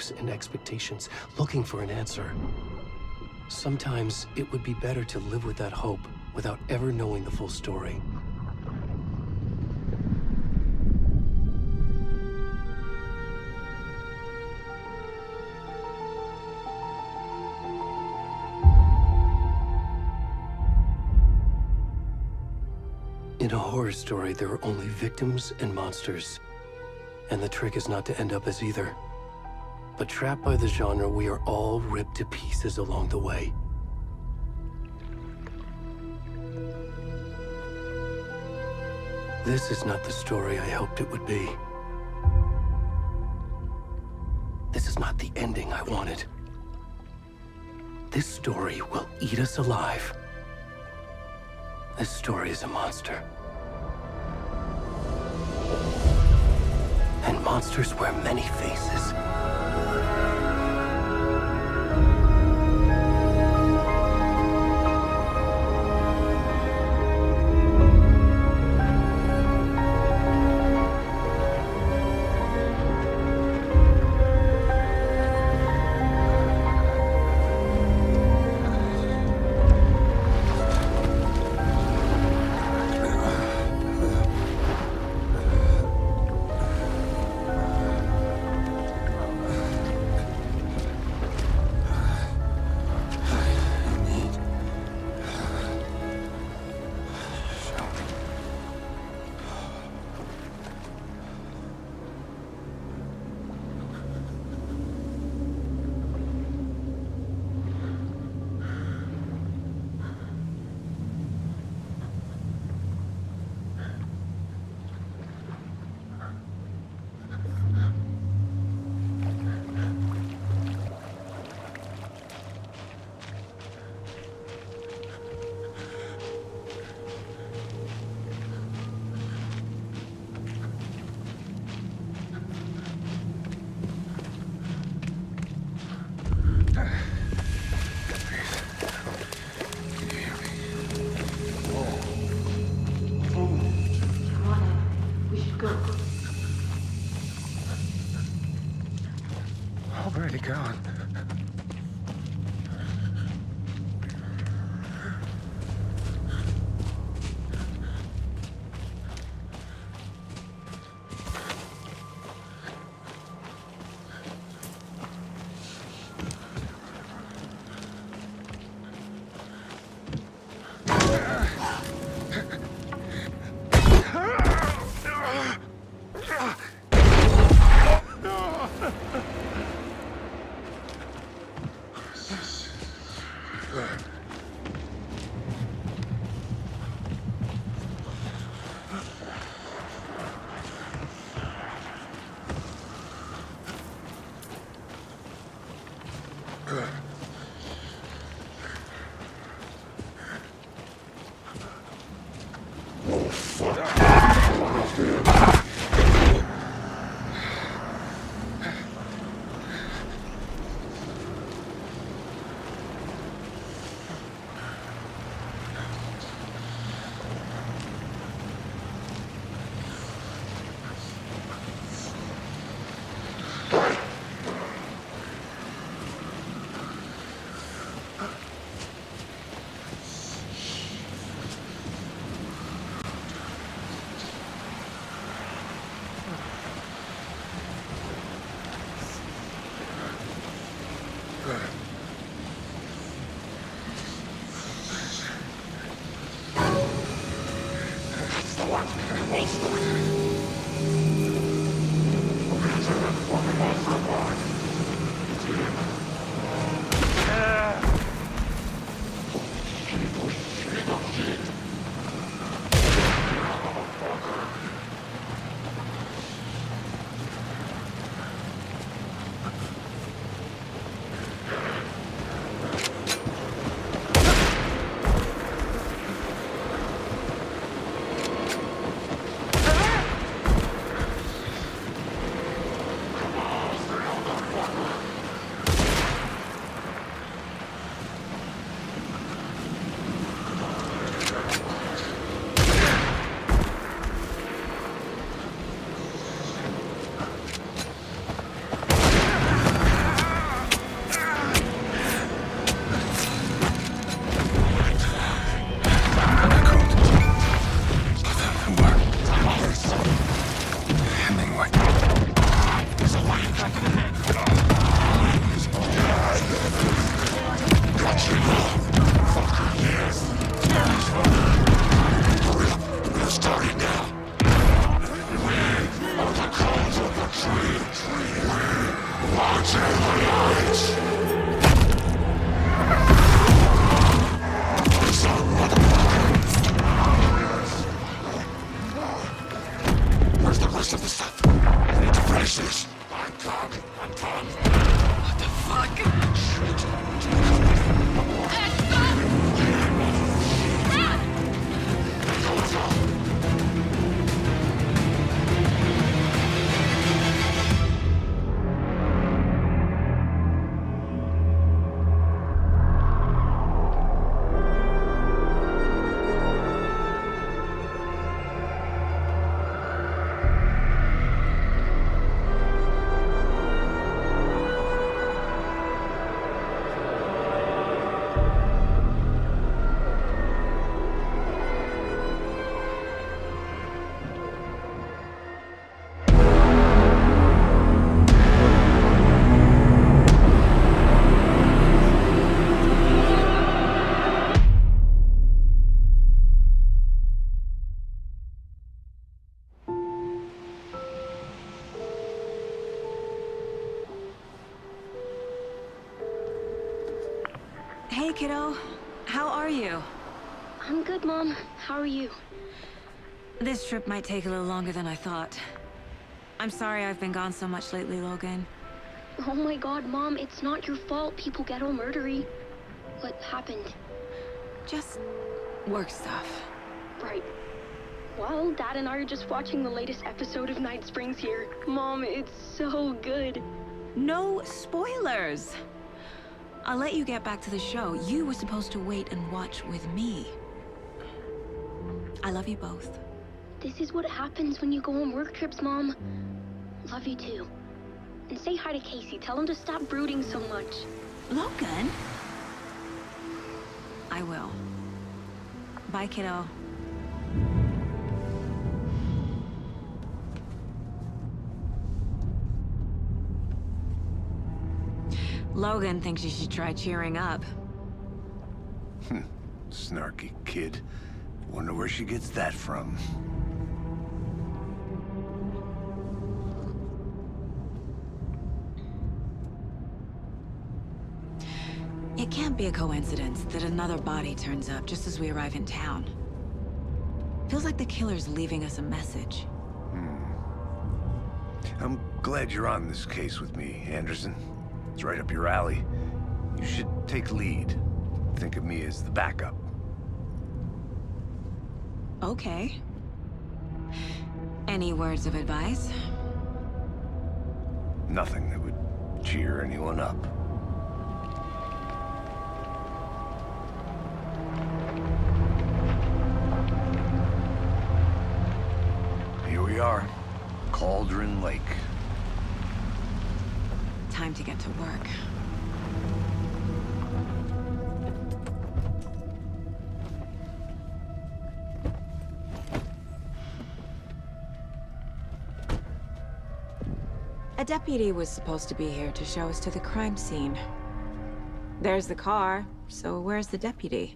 hopes and expectations, looking for an answer. Sometimes it would be better to live with that hope without ever knowing the full story. In a horror story, there are only victims and monsters. And the trick is not to end up as either. But trapped by the genre, we are all ripped to pieces along the way. This is not the story I hoped it would be. This is not the ending I wanted. This story will eat us alive. This story is a monster. And monsters wear many faces. Already gone. Where's the rest of the stuff? I need to finish this. What the fuck? Hey, kiddo. How are you? I'm good, Mom. How are you? This trip might take a little longer than I thought. I'm sorry I've been gone so much lately, Logan. Oh my god, Mom, it's not your fault people get all murdery. What happened? Just work stuff. Right. Well, Dad and I are just watching the latest episode of Night Springs here. Mom, it's so good. No spoilers! I'll let you get back to the show. You were supposed to wait and watch with me. I love you both. This is what happens when you go on work trips, Mom. Love you too. And say hi to Casey. Tell him to stop brooding so much. Logan? I will. Bye, kiddo. Logan thinks you should try cheering up. Snarky kid. Wonder where she gets that from. It can't be a coincidence that another body turns up just as we arrive in town. Feels like the killer's leaving us a message. I'm glad you're on this case with me, Anderson. It's right up your alley. You should take lead. Think of me as the backup. Okay. Any words of advice? Nothing that would cheer anyone up. Here we are. Cauldron Lake. Time to get to work. A deputy was supposed to be here to show us to the crime scene. There's the car, so where's the deputy?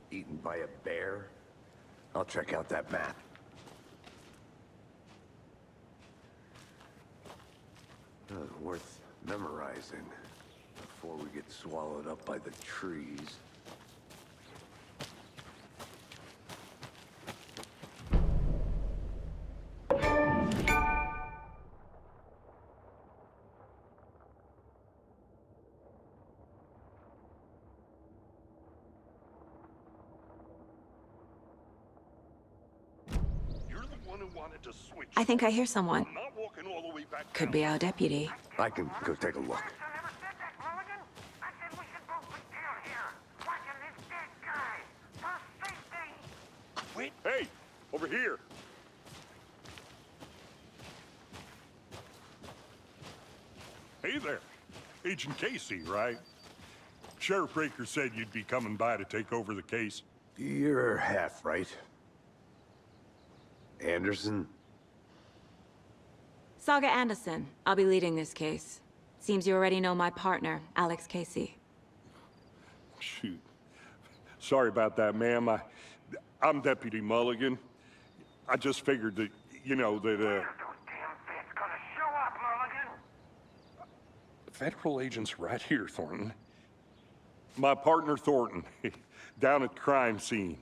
Eaten by a bear? I'll check out that map. Worth memorizing before we get swallowed up by the trees. I think I hear someone. I'm not walking all the way back Could down. be our deputy. I can go take a look. Wait. Hey, over here. Hey there. Agent Casey, right? Sheriff Breaker said you'd be coming by to take over the case. You're half right. Anderson? Saga Anderson. I'll be leading this case. Seems you already know my partner, Alex Casey. Shoot. Sorry about that, ma'am. I'm Deputy Mulligan. I just figured that, you know, that, federal agent's right here, Thornton. My partner, Thornton, down at the crime scene.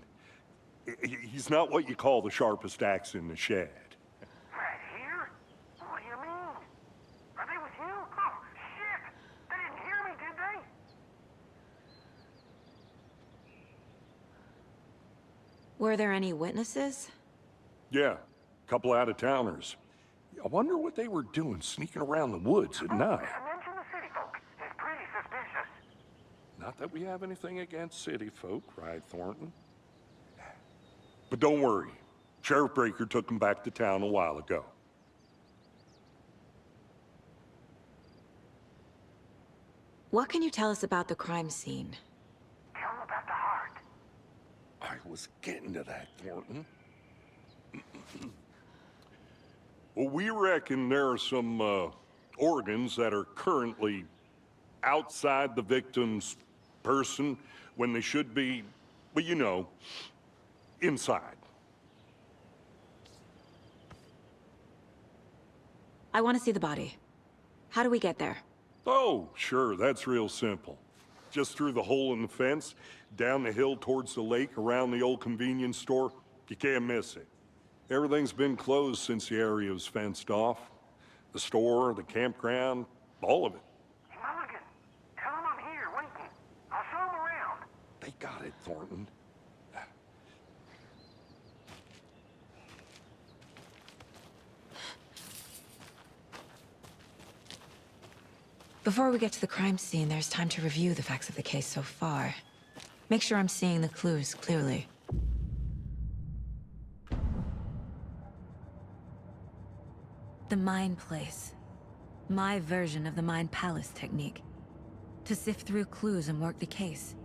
He's not what you call the sharpest axe in the shed. Right here? What do you mean? Are they with you? Oh, shit! They didn't hear me, did they? Were there any witnesses? Yeah, a couple out-of-towners. I wonder what they were doing sneaking around the woods at night. Mention the city folk. It's pretty suspicious. Not that we have anything against city folk, right, Thornton? But don't worry. Sheriff Breaker took them back to town a while ago. What can you tell us about the crime scene? Tell them about the heart. I was getting to that, Thornton. Well, we reckon there are some organs that are currently outside the victim's person when they should be, well, you know, inside. I want to see the body. How do we get there? Oh, sure, that's real simple. Just through the hole in the fence, down the hill towards the lake, around the old convenience store. You can't miss it. Everything's been closed since the area was fenced off. The store, the campground, all of it. Mulligan, tell them I'm here waiting. I'll show them around. They got it, Thornton. Before we get to the crime scene, there's time to review the facts of the case so far. Make sure I'm seeing the clues clearly. The Mind Place. My version of the Mind Palace technique. To sift through clues and work the case.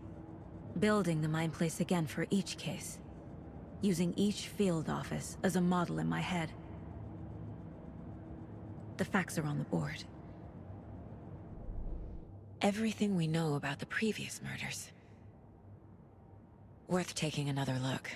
Building the Mind Place again for each case. Using each field office as a model in my head. The facts are on the board. Everything we know about the previous murders. Worth taking another look.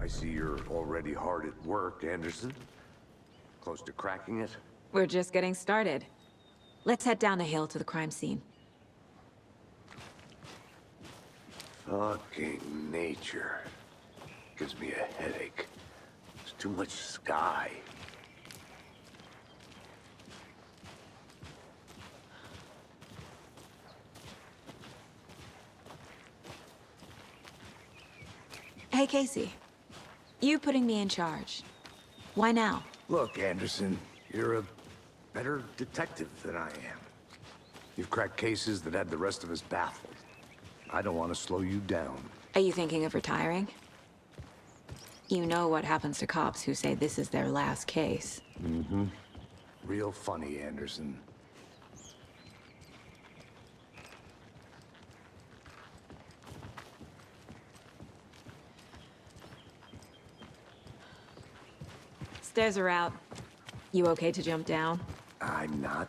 I see you're already hard at work, Anderson. Close to cracking it? We're just getting started. Let's head down the hill to the crime scene. Fucking nature. Gives me a headache. There's too much sky. Hey, Casey. You putting me in charge. Why now? Look, Anderson, you're a better detective than I am. You've cracked cases that had the rest of us baffled. I don't want to slow you down. Are you thinking of retiring? You know what happens to cops who say this is their last case. Mm-hmm. Real funny, Anderson. Stairs are out. You okay to jump down? I'm not.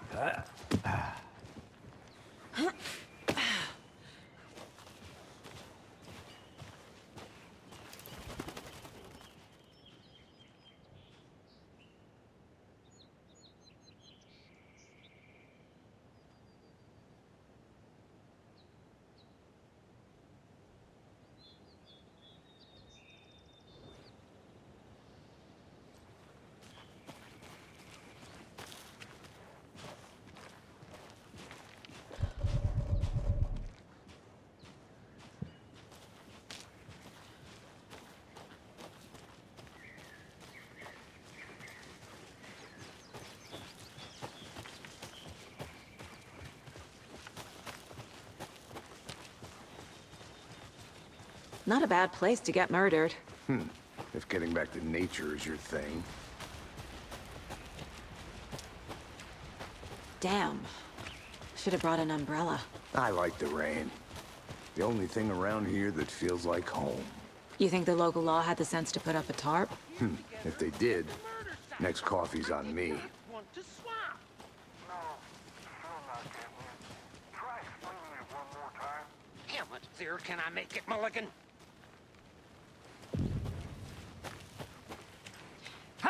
Not a bad place to get murdered. If getting back to nature is your thing. Damn. Should have brought an umbrella. I like the rain. The only thing around here that feels like home. You think the local law had the sense to put up a tarp? If they did, next coffee's on me. Want to swap? No, still not getting it. Try explaining it one more time. How much clearer can I make it, Mulligan?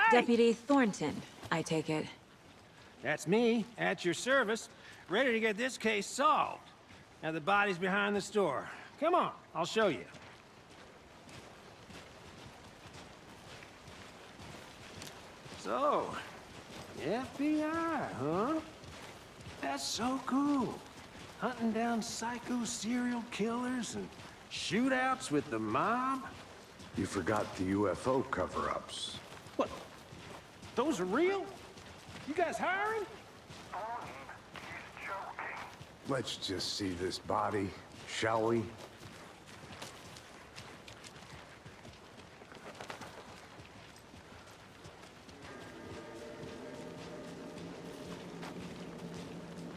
Deputy Thornton, I take it. That's me, at your service, ready to get this case solved. Now the body's behind the store. Come on, I'll show you. So, FBI, huh? That's so cool. Hunting down psycho serial killers and shootouts with the mob? You forgot the UFO cover-ups. What? Those are real? You guys hiring? He's joking. Let's just see this body, shall we?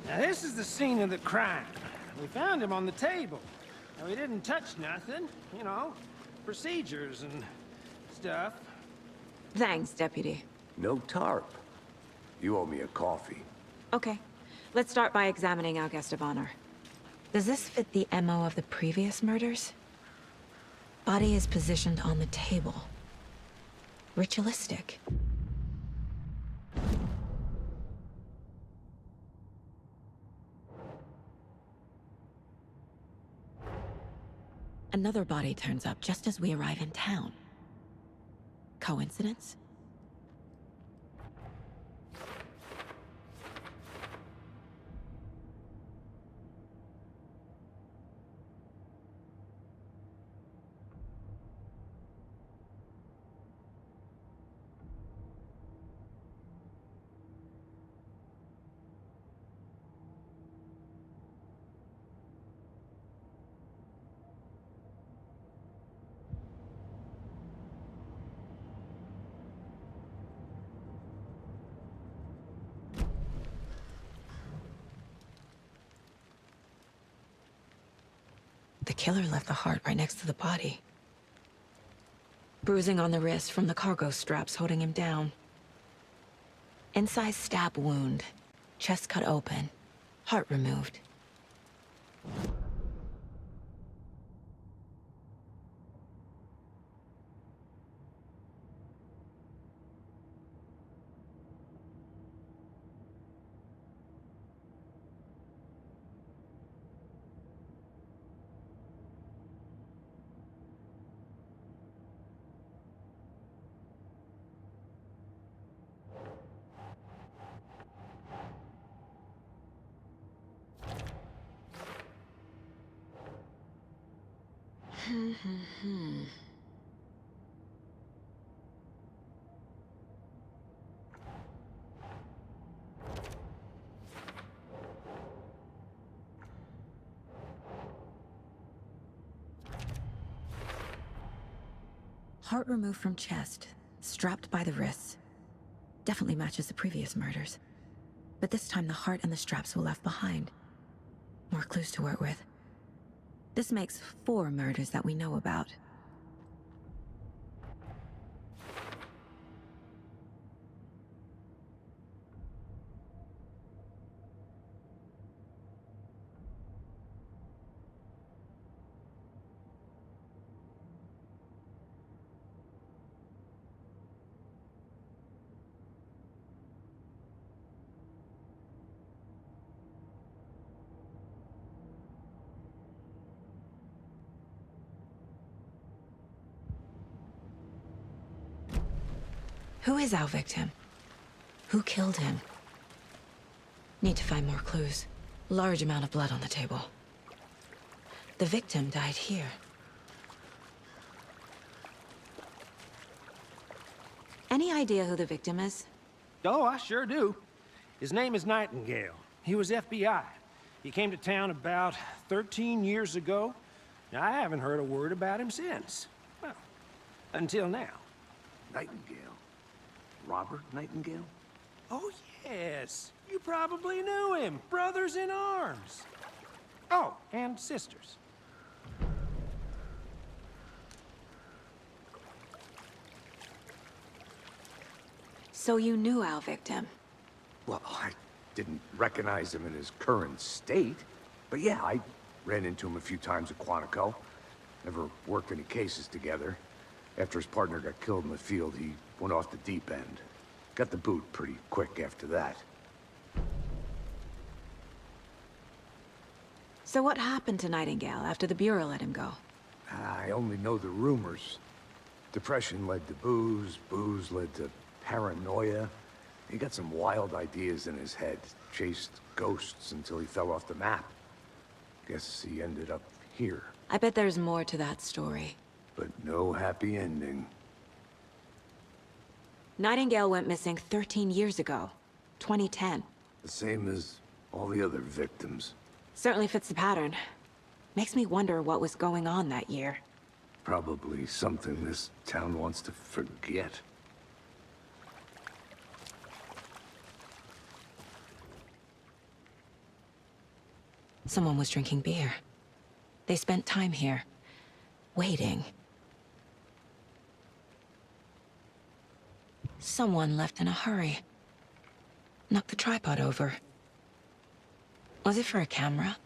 Now this is the scene of the crime. We found him on the table. Now he didn't touch nothing, you know, procedures and stuff. Thanks, Deputy. No tarp. You owe me a coffee. Okay. Let's start by examining our guest of honor. Does this fit the MO of the previous murders? Body is positioned on the table. Ritualistic. Another body turns up just as we arrive in town. Coincidence? The killer left the heart right next to the body. Bruising on the wrist from the cargo straps holding him down. Incised stab wound. Chest cut open. Heart removed. Heart removed from chest, strapped by the wrists. Definitely matches the previous murders. But this time the heart and the straps were left behind. More clues to work with. This makes 4 murders that we know about. Who is our victim? Who killed him? Need to find more clues. Large amount of blood on the table. The victim died here. Any idea who the victim is? Oh, I sure do. His name is Nightingale. He was FBI. He came to town about 13 years ago. I haven't heard a word about him since. Well, until now. Nightingale? Robert Nightingale? Oh, yes. You probably knew him. Brothers in arms. Oh, and sisters. So you knew our victim? Well, I didn't recognize him in his current state. But yeah, I ran into him a few times at Quantico. Never worked any cases together. After his partner got killed in the field, he went off the deep end. Got the boot pretty quick after that. So what happened to Nightingale after the Bureau let him go? I only know the rumors. Depression led to booze, booze led to paranoia. He got some wild ideas in his head, chased ghosts until he fell off the map. Guess he ended up here, I bet there's more to that story. but no happy ending. Nightingale went missing 13 years ago. 2010. The same as all the other victims. Certainly fits the pattern. Makes me wonder what was going on that year. Probably something this town wants to forget. Someone was drinking beer. They spent time here, waiting. Someone left in a hurry. Knocked the tripod over. Was it for a camera?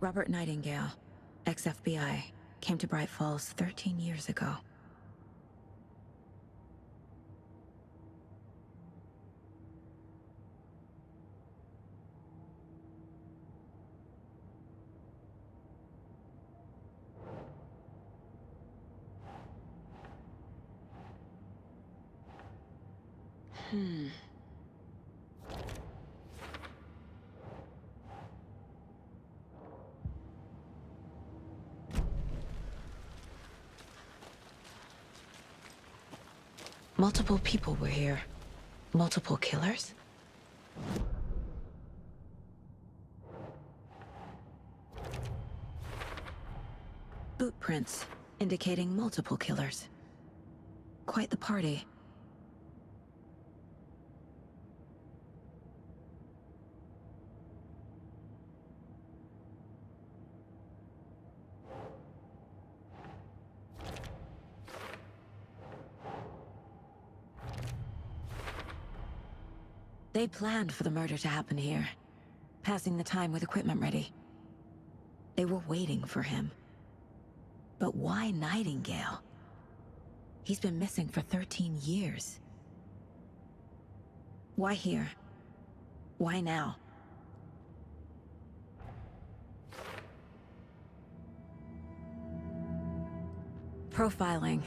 Robert Nightingale, ex-FBI, came to Bright Falls 13 years ago. Multiple people were here. Multiple killers? Boot prints, indicating multiple killers. Quite the party. They planned for the murder to happen here, passing the time with equipment ready. They were waiting for him. But why Nightingale? He's been missing for 13 years. Why here? Why now? Profiling.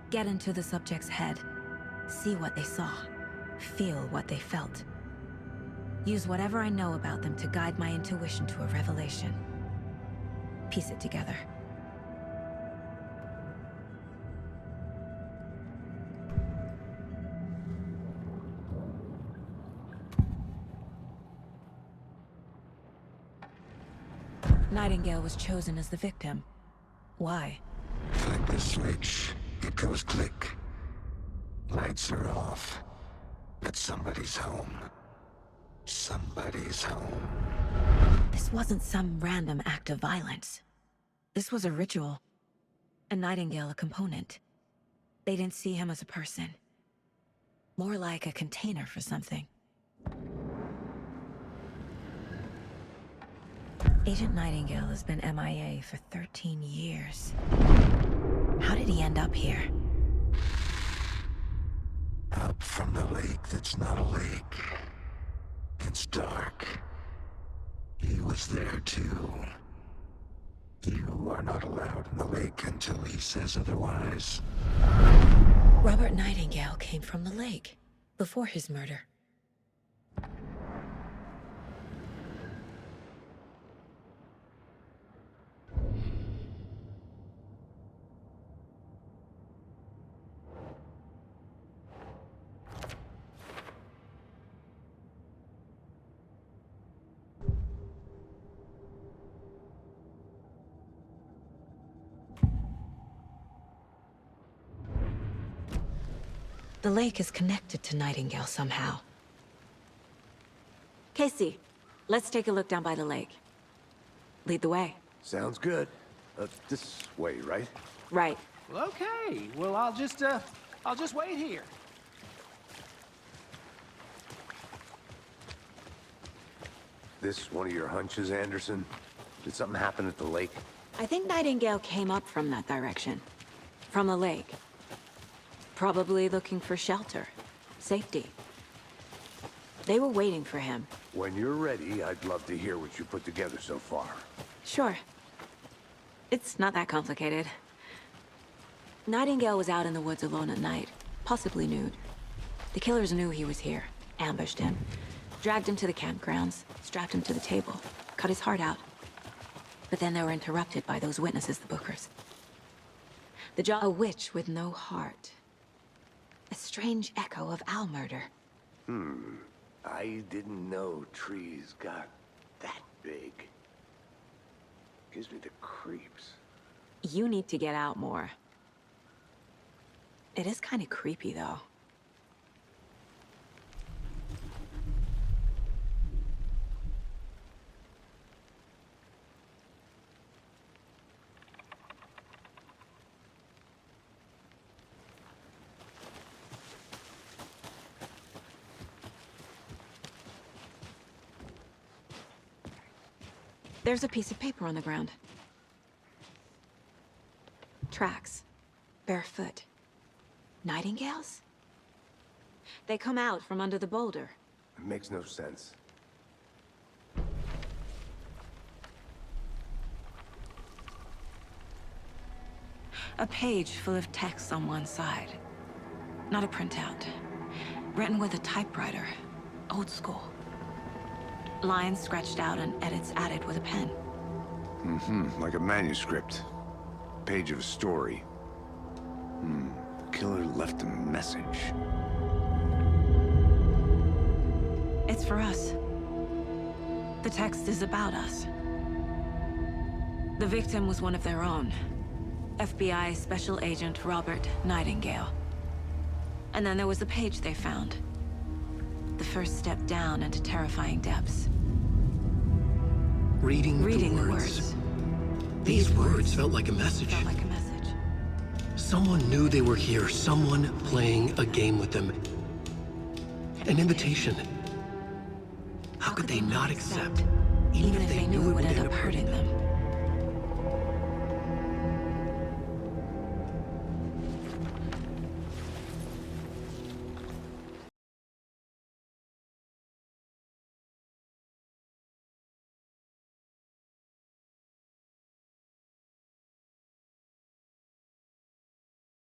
Get into the subject's head. See what they saw. Feel what they felt. Use whatever I know about them to guide my intuition to a revelation. Piece it together. Nightingale was chosen as the victim. Why? Flick the switch, it goes click. Lights are off. But somebody's home. Somebody's home. This wasn't some random act of violence. This was a ritual. And Nightingale a component. They didn't see him as a person. More like a container for something. Agent Nightingale has been MIA for 13 years. How did he end up here? Up from the lake that's not a lake. It's dark. He was there too. You are not allowed in the lake until he says otherwise. Robert Nightingale came from the lake, before his murder. The lake is connected to Nightingale somehow. Casey, let's take a look down by the lake. Lead the way. Sounds good. This way, right? Right. Well, okay. Well, I'll just wait here. This one of your hunches, Anderson? Did something happen at the lake? I think Nightingale came up from that direction. From the lake. Probably looking for shelter. Safety. They were waiting for him. When you're ready, I'd love to hear what you put together so far. Sure. It's not that complicated. Nightingale was out in the woods alone at night, possibly nude. The killers knew he was here, ambushed him, dragged him to the campgrounds, strapped him to the table, cut his heart out. But then they were interrupted by those witnesses, the Bookers. A witch with no heart. A strange echo of Al murder. I didn't know trees got that big. Gives me the creeps. You need to get out more. It is kind of creepy, though. There's a piece of paper on the ground. Tracks. Barefoot. Nightingales? They come out from under the boulder. It makes no sense. A page full of text on one side. Not a printout. Written with a typewriter. Old school. Lines scratched out and edits added with a pen. Like a manuscript. Page of a story. Killer left a message. It's for us. The text is about us. The victim was one of their own. FBI Special Agent Robert Nightingale. And then there was the page they found. The first step down into terrifying depths. Reading the words. These words felt like a message. Felt like a message. Someone knew they were here. Someone playing a game with them. An invitation. How could they not accept? Even if they knew it would end up hurting them.